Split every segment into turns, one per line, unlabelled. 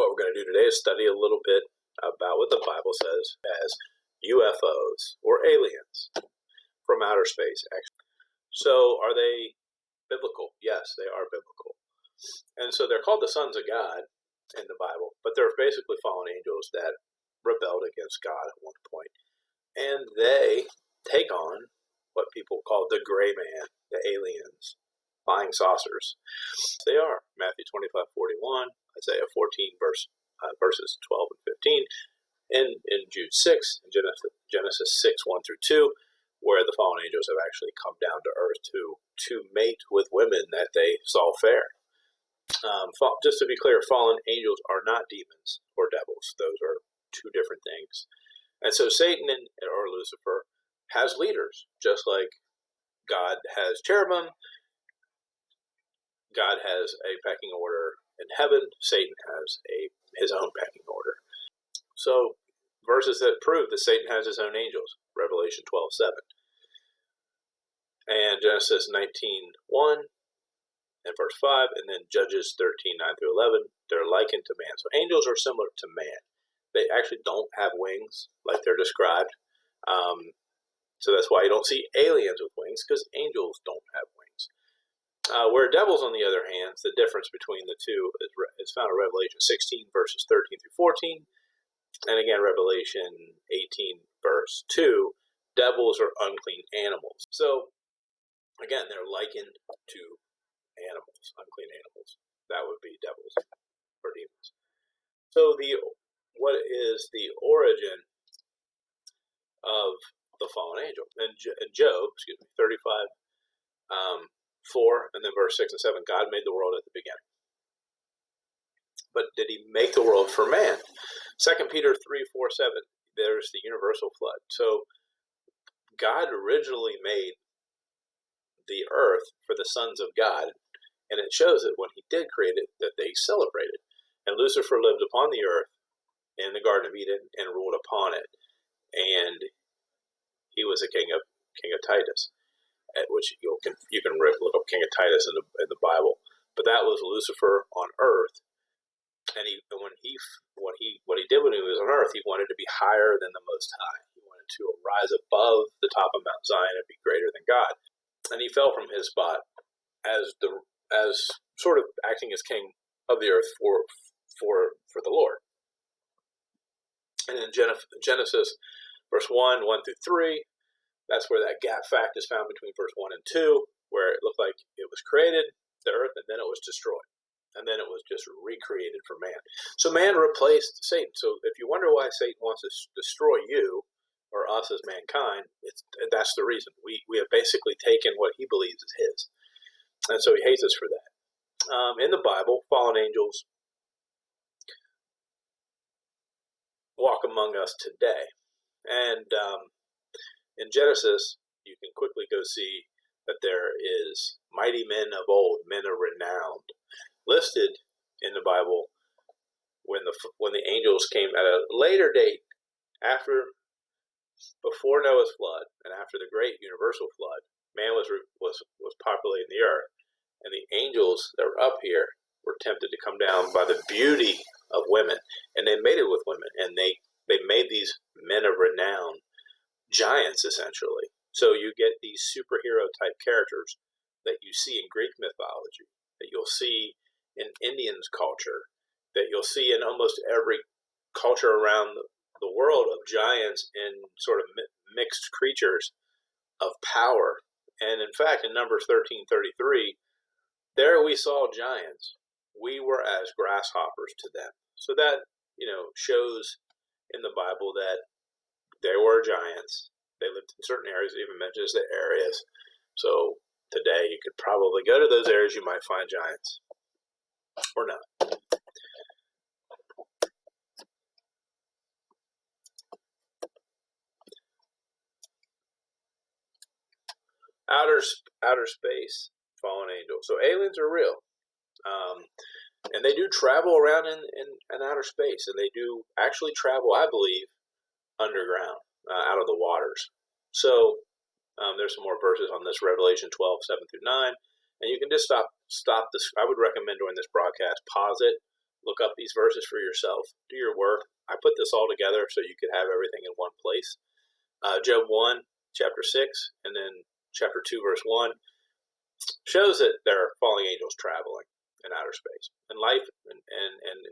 what we're going to do today is study a little bit about what the Bible says as UFOs, or aliens from outer space. So are they biblical? Yes, they are biblical. And so they're called the sons of God in the Bible, but they're basically fallen angels that rebelled against God at one point. And they take on what people call the gray man, the aliens, flying saucers. They are Matthew 25:41, Isaiah 14, verses 12 and 15, in Jude 6, and Genesis 6:1-2, where the fallen angels have actually come down to earth to mate with women that they saw fair. Just to be clear, fallen angels are not demons or devils. Those are two different things. And so Satan or Lucifer has leaders, just like God has cherubim. God has a pecking order in heaven. Satan has his own pecking order. So verses that prove that Satan has his own angels, Revelation 12:7, and Genesis 19:1 and verse 5, and then Judges 13:9-11. They're likened to man. So angels are similar to man. They actually don't have wings like they're described. So that's why you don't see aliens with wings, because angels don't have wings. Where devils, on the other hand, the difference between the two is found in Revelation 16, verses 13-14, and again, Revelation 18, verse 2, devils are unclean animals. So, again, they're likened to animals, unclean animals. That would be devils or demons. So, what is the origin of the fallen angel? In Job, 35, 4, and then verse 6 and 7, God made the world at the beginning. But did he make the world for man? 2 Peter 3:4-7, there's the universal flood. So God originally made the earth for the sons of God, and it shows that when he did create it, that they celebrated. And Lucifer lived upon the earth in the Garden of Eden and ruled upon it. And he was a king of Titus, at which you can look up King of Titus in the Bible. But that was Lucifer on earth. And what he did when he was on earth, he wanted to be higher than the Most High. He wanted to rise above the top of Mount Zion and be greater than God. And he fell from his spot as sort of acting as king of the earth for the Lord. And in Genesis, verse 1:1-3, that's where that gap fact is found between verse 1 and 2, where it looked like it was created, the earth, and then it was destroyed. And then it was just recreated for man. So man replaced Satan. So if you wonder why Satan wants to destroy you or us as mankind, that's the reason. We have basically taken what he believes is his. And so he hates us for that. In the Bible, fallen angels walk among us today. And in Genesis, you can quickly go see that there is mighty men of old, men of renown, listed in the Bible when the angels came at a later date, before Noah's flood and after the great universal flood. Man was populating the earth, and the angels that were up here were tempted to come down by the beauty of women, and they mated with women, and they made these men of renown, giants essentially. So you get these superhero type characters that you see in Greek mythology, that you'll see in Indians' culture, that you'll see in almost every culture around the world, of giants and sort of mixed creatures of power. And in fact, in Numbers 13:33, there we saw giants. We were as grasshoppers to them. So that, shows in the Bible that there were giants. They lived in certain areas. It even mentions the areas. So today you could probably go to those areas, you might find giants. Or not. Outer space, fallen angels. So aliens are real. And they do travel around in outer space. And they do actually travel, I believe, underground, out of the waters. So there's some more verses on this, Revelation 12:7-9. And you can just stop this. I would recommend during this broadcast, pause it, Look up these verses for yourself. Do your work. I put this all together so you could have everything in one place. Job 1, chapter 6, and then chapter 2, verse 1, shows that there are falling angels traveling in outer space. And life and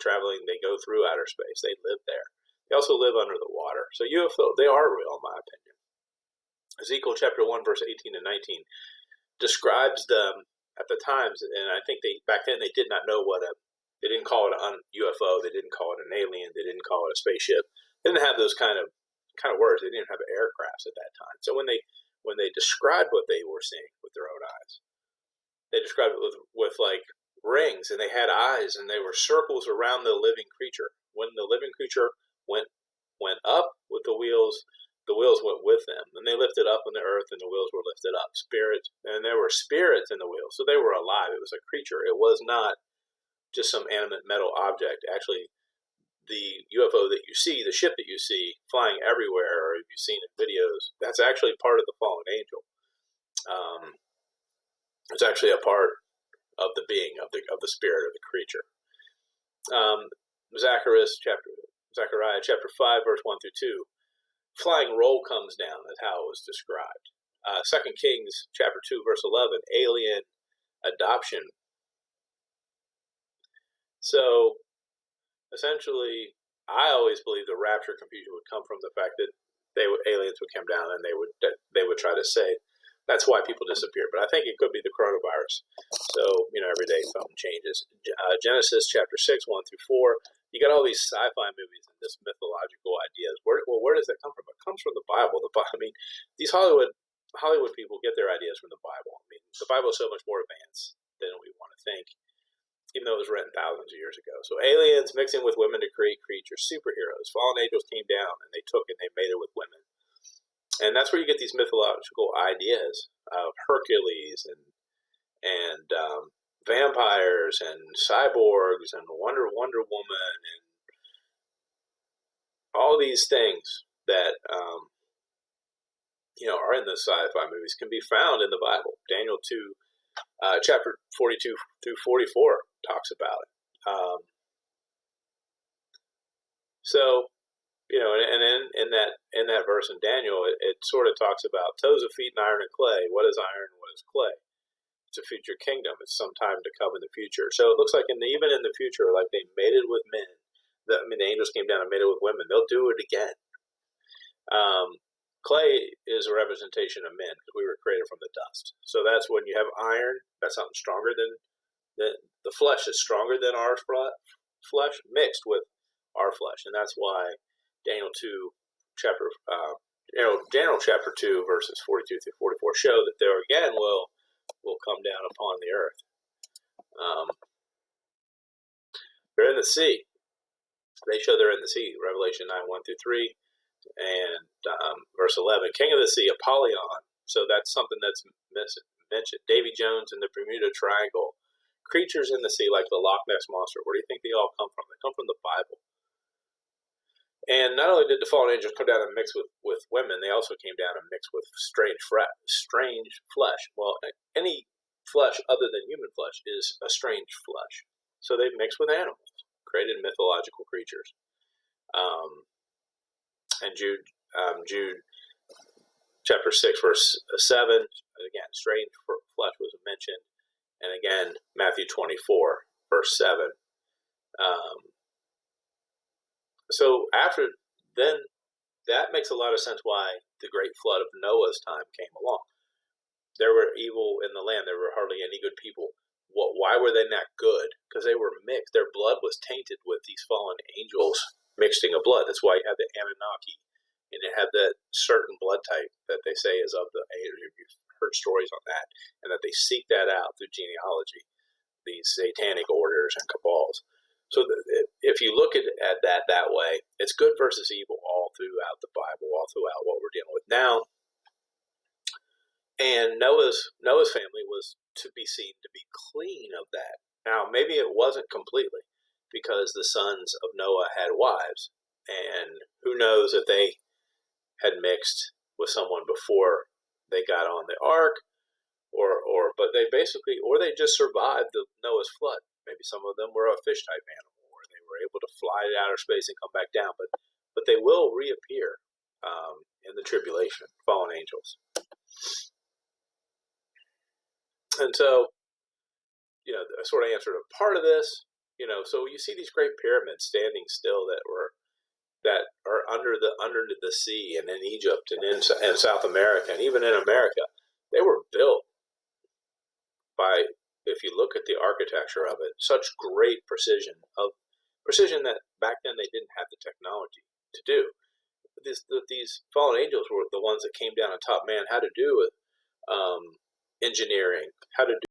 traveling, they go through outer space. They live there. They also live under the water. So UFO, they are real, in my opinion. Ezekiel chapter 1, verse 18 and 19 describes them at the times, and I think back then they did not know they didn't call it a UFO, they didn't call it an alien, they didn't call it a spaceship. They didn't have those kind of words. They didn't have aircrafts at that time. So when they described what they were seeing with their own eyes, they described it with like rings, and they had eyes, and they were circles around the living creature. When the living creature went up with the wheels went with them, and they lifted up on the earth, and the wheels were lifted up. Spirits, and there were spirits in the wheels, so they were alive. It was a creature. It was not just some animate metal object. Actually, the UFO that you see, the ship that you see flying everywhere, or if you've seen in videos, that's actually part of the fallen angel. It's actually a part of the being of the spirit of the creature. Zechariah chapter 5, verse 1 through 2. Flying roll comes down, is how it was described. 2 Kings chapter 2, verse 11. Alien adoption. So, essentially, I always believe the rapture confusion would come from the fact that aliens would come down and they would try to say that's why people disappear. But I think it could be the coronavirus. So, every day something changes. Genesis chapter 6, 1 through 4. You got all these sci-fi movies and this mythological ideas. Where does that come from? It comes from the Bible. These Hollywood people get their ideas from the Bible. The Bible is so much more advanced than we want to think, even though it was written thousands of years ago. So aliens mixing with women to create creatures, superheroes. Fallen angels came down and they made it with women. And that's where you get these mythological ideas of Hercules and vampires and cyborgs and Wonder Woman and all these things that are in the sci-fi movies can be found in the Bible. Daniel 2, chapter 42 through 44 talks about it. And in that verse in Daniel, it sort of talks about toes of feet and iron and clay. What is iron and what is clay? It's a future kingdom. It's some time to come in the future. So it looks like even in the future, like they mated with men. The angels came down and mated with women. They'll do it again. Clay is a representation of men because we were created from the dust. So that's when you have iron. That's something stronger than the flesh is stronger than our flesh mixed with our flesh, and that's why Daniel chapter 2 verses 42 through 44 show that there again will come down upon the earth. They're in the sea. They show they're in the sea. Revelation 9, 1 through 3, and verse 11. King of the sea, Apollyon. So that's something that's mentioned. Davy Jones and the Bermuda Triangle. Creatures in the sea like the Loch Ness Monster. Where do you think they all come from? They come from the Bible. And not only did the fallen angels come down and mix with women, they also came down and mixed with strange flesh. Well, any flesh other than human flesh is a strange flesh. So they mixed with animals, created mythological creatures. And Jude chapter 6, verse 7, again, strange flesh was mentioned. And again, Matthew 24, verse 7. So after then, that makes a lot of sense why the great flood of Noah's time came along. There were evil in the land. There were hardly any good people. Why were they not good? Because they were mixed. Their blood was tainted with these fallen angels mixing of blood. That's why you have the Anunnaki, and you have that certain blood type that they say is of the angels. You've heard stories on that, and that they seek that out through genealogy, these satanic orders and cabals. So if you look at that way, it's good versus evil all throughout the Bible, all throughout what we're dealing with now. And Noah's family was to be seen to be clean of that. Now, maybe it wasn't completely, because the sons of Noah had wives, and who knows if they had mixed with someone before they got on the ark, but they just survived the Noah's flood. Maybe some of them were a fish type animal, or were able to fly to outer space and come back down. But they will reappear in the tribulation, fallen angels. And so, I sort of answered a part of this. So you see these great pyramids standing still that are under the sea, and in Egypt and in South America and even in America. They were built by, if you look at the architecture of it, such great precision that back then they didn't have the technology to do. These fallen angels were the ones that came down and taught man how to do engineering, how to do